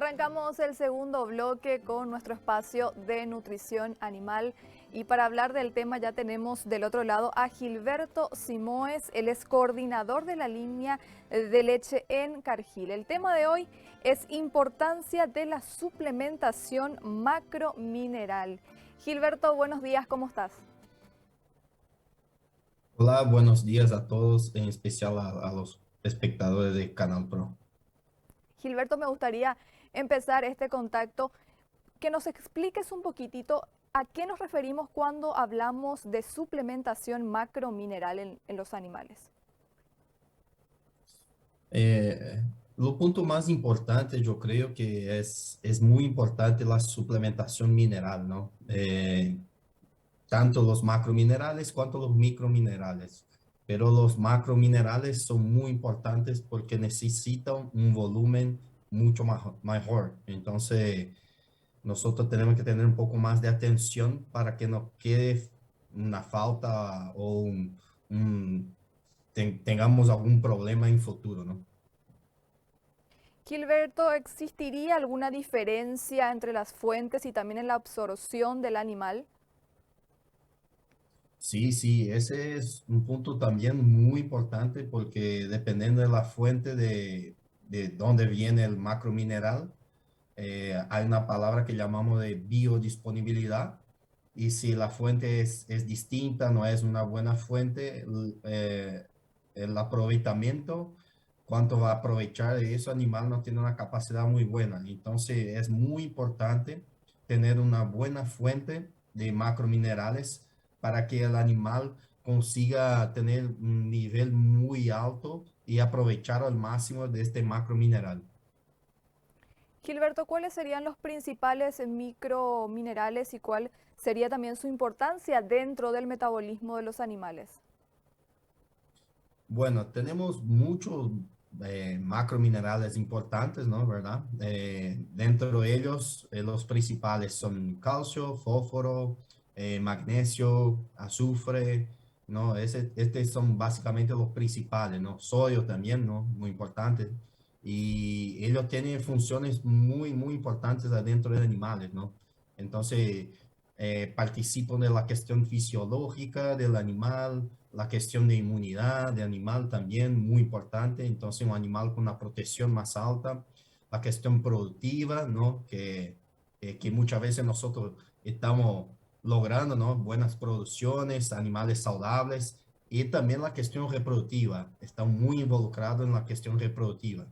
Arrancamos el segundo bloque con nuestro espacio de nutrición animal y para hablar del tema ya tenemos del otro lado a Gilberto Simoes, él es coordinador de la línea de leche en Cargill. El tema de hoy es importancia de la suplementación macromineral. Gilberto, buenos días, ¿cómo estás? Hola, buenos días a todos, en especial a los espectadores de Canal Pro. Gilberto, me gustaría empezar este contacto que nos expliques un poquitito a qué nos referimos cuando hablamos de suplementación macromineral en los animales. Eh, lo punto más importante, yo creo que es muy importante la suplementación mineral, ¿no? Tanto los macrominerales cuanto los microminerales. Pero los macrominerales son muy importantes porque necesitan un volumen mucho mejor. Entonces, nosotros tenemos que tener un poco más de atención para que no quede una falta o tengamos algún problema en futuro, ¿no? Gilberto, ¿existiría alguna diferencia entre las fuentes y también en la absorción del animal? Sí, sí, ese es un punto también muy importante porque dependiendo de la fuente de dónde viene el macromineral, hay una palabra que llamamos de biodisponibilidad. Y si la fuente es distinta, no es una buena fuente, el aprovechamiento, cuánto va a aprovechar de eso, animal no tiene una capacidad muy buena. Entonces es muy importante tener una buena fuente de macrominerales para que el animal consiga tener un nivel muy alto y aprovechar al máximo de este macromineral. Gilberto, ¿cuáles serían los principales microminerales y cuál sería también su importancia dentro del metabolismo de los animales? Bueno, tenemos muchos macrominerales importantes, ¿no? ¿Verdad? Dentro de ellos, los principales son calcio, fósforo, magnesio, azufre, ¿no? Estos son básicamente los principales, ¿no? Sodio también, ¿no? Muy importante. Y ellos tienen funciones muy importantes adentro de animales, ¿no? Entonces, participan de la cuestión fisiológica del animal, la cuestión de inmunidad de animal también muy importante. Entonces, un animal con una protección más alta, la cuestión productiva, ¿no? Que muchas veces nosotros estamos logrando, ¿no? Buenas producciones, animales saludables y también la cuestión reproductiva. Está muy involucrado en la cuestión reproductiva.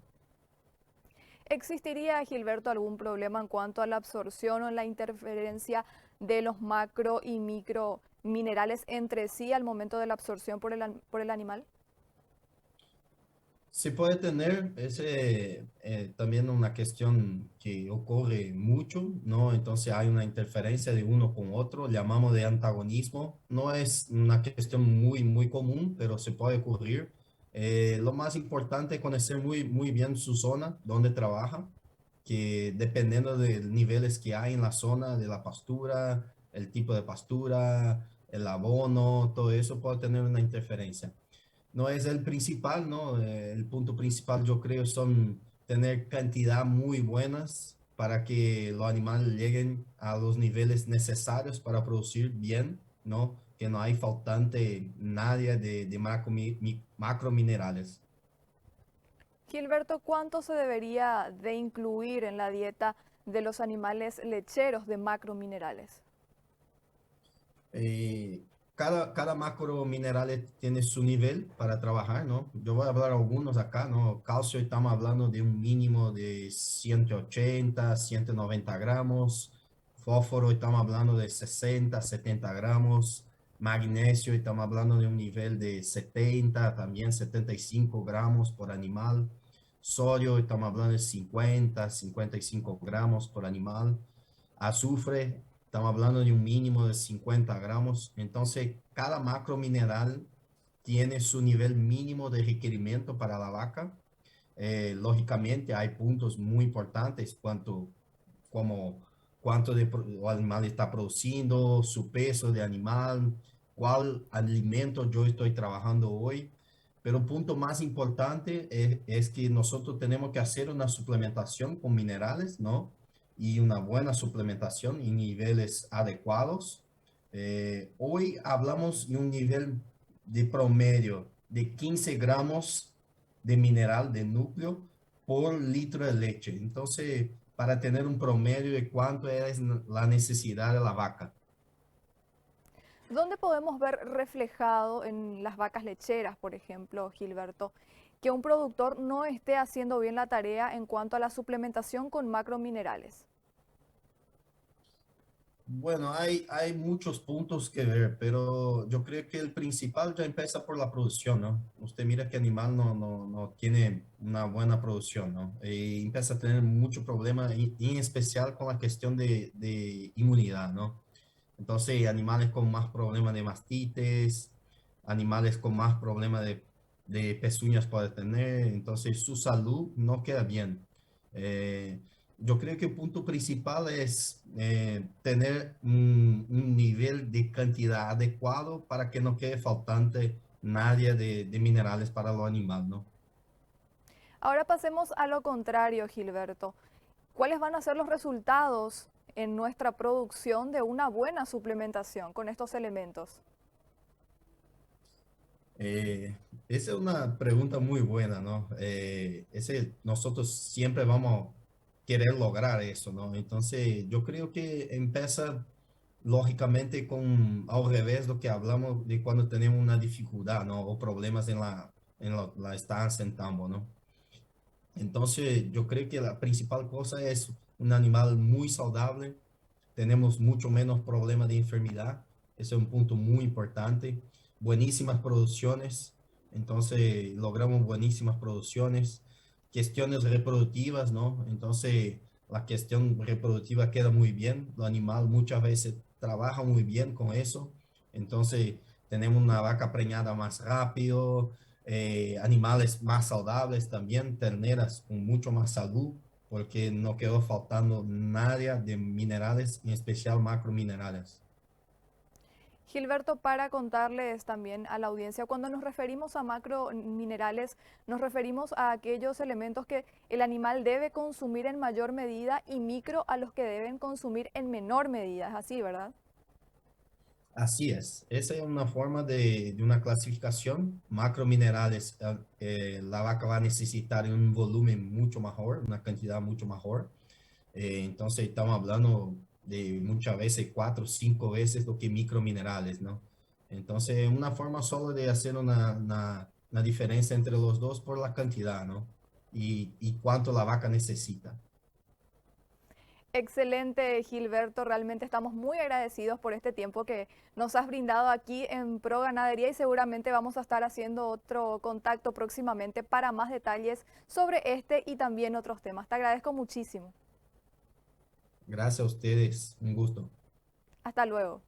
¿Existiría, Gilberto, algún problema en cuanto a la absorción o en la interferencia de los macro y micro minerales entre sí al momento de la absorción por el animal? Se puede tener también una cuestión que ocurre mucho, ¿no? Entonces hay una interferencia de uno con otro, llamamos de antagonismo. No es una cuestión muy común, pero se puede ocurrir. Lo más importante es conocer muy bien su zona, donde trabaja, que dependiendo de niveles que hay en la zona, de la pastura, el tipo de pastura, el abono, todo eso puede tener una interferencia. No es el principal, ¿no? El punto principal yo creo son tener cantidad muy buenas para que los animales lleguen a los niveles necesarios para producir bien, ¿no? Que no hay faltante nadie de macrominerales. Gilberto, ¿cuánto se debería de incluir en la dieta de los animales lecheros de macrominerales? Eh, cada macro mineral tiene su nivel para trabajar, ¿no? Yo voy a hablar algunos acá, ¿no? Calcio estamos hablando de un mínimo de 180, 190 gramos. Fósforo estamos hablando de 60, 70 gramos. Magnesio estamos hablando de un nivel de 70, también 75 gramos por animal. Sodio estamos hablando de 50, 55 gramos por animal. Azufre, estamos hablando de un mínimo de 50 gramos. Entonces, cada macro mineral tiene su nivel mínimo de requerimiento para la vaca. Lógicamente, hay puntos muy importantes como cuánto el animal está produciendo, su peso de animal, cuál alimento yo estoy trabajando hoy. Pero el punto más importante es que nosotros tenemos que hacer una suplementación con minerales, ¿no? Y una buena suplementación en niveles adecuados. Hoy hablamos de un nivel de promedio de 15 gramos de mineral de núcleo por litro de leche. Entonces, para tener un promedio de cuánto es la necesidad de la vaca. ¿Dónde podemos ver reflejado en las vacas lecheras, por ejemplo, Gilberto, que un productor no esté haciendo bien la tarea en cuanto a la suplementación con macrominerales? Bueno, hay muchos puntos que ver, pero yo creo que el principal ya empieza por la producción, ¿no? Usted mira que animal no tiene una buena producción, ¿no? Y empieza a tener mucho problema, en especial con la cuestión de inmunidad, ¿no? Entonces, animales con más problemas de mastitis, animales con más problemas de pezuñas puede tener, entonces su salud no queda bien. Eh, yo creo que el punto principal es tener un nivel de cantidad adecuado para que no quede faltante nadie de minerales para los animales, ¿no? Ahora pasemos a lo contrario, Gilberto. ¿Cuáles van a ser los resultados en nuestra producción de una buena suplementación con estos elementos? Eh, Esa es una pregunta muy buena, ¿no? Nosotros siempre vamos a querer lograr eso, ¿no? Entonces, yo creo que empieza lógicamente con al revés lo que hablamos de cuando tenemos una dificultad, ¿no? O problemas en la estancia en tambo, ¿no? Entonces, yo creo que la principal cosa es un animal muy saludable, tenemos mucho menos problemas de enfermedad, ese es un punto muy importante, buenísimas producciones, entonces logramos buenísimas producciones, cuestiones reproductivas, ¿no? Entonces, la cuestión reproductiva queda muy bien, el animal muchas veces trabaja muy bien con eso, entonces tenemos una vaca preñada más rápido, animales más saludables también, terneras con mucho más salud, porque no quedó faltando nada de minerales, en especial macrominerales. Gilberto, para contarles también a la audiencia, cuando nos referimos a macrominerales, nos referimos a aquellos elementos que el animal debe consumir en mayor medida y micro a los que deben consumir en menor medida. Es así, ¿verdad? Así es, esa es una forma de una clasificación. Macrominerales, la vaca va a necesitar un volumen mucho mejor, una cantidad mucho mejor. Entonces estamos hablando de muchas veces 4 o 5 veces lo que microminerales, ¿no? Entonces, una forma solo de hacer una diferencia entre los dos por la cantidad, ¿no? Y cuánto la vaca necesita. Excelente, Gilberto. Realmente estamos muy agradecidos por este tiempo que nos has brindado aquí en Pro Ganadería y seguramente vamos a estar haciendo otro contacto próximamente para más detalles sobre este y también otros temas. Te agradezco muchísimo. Gracias a ustedes, un gusto. Hasta luego.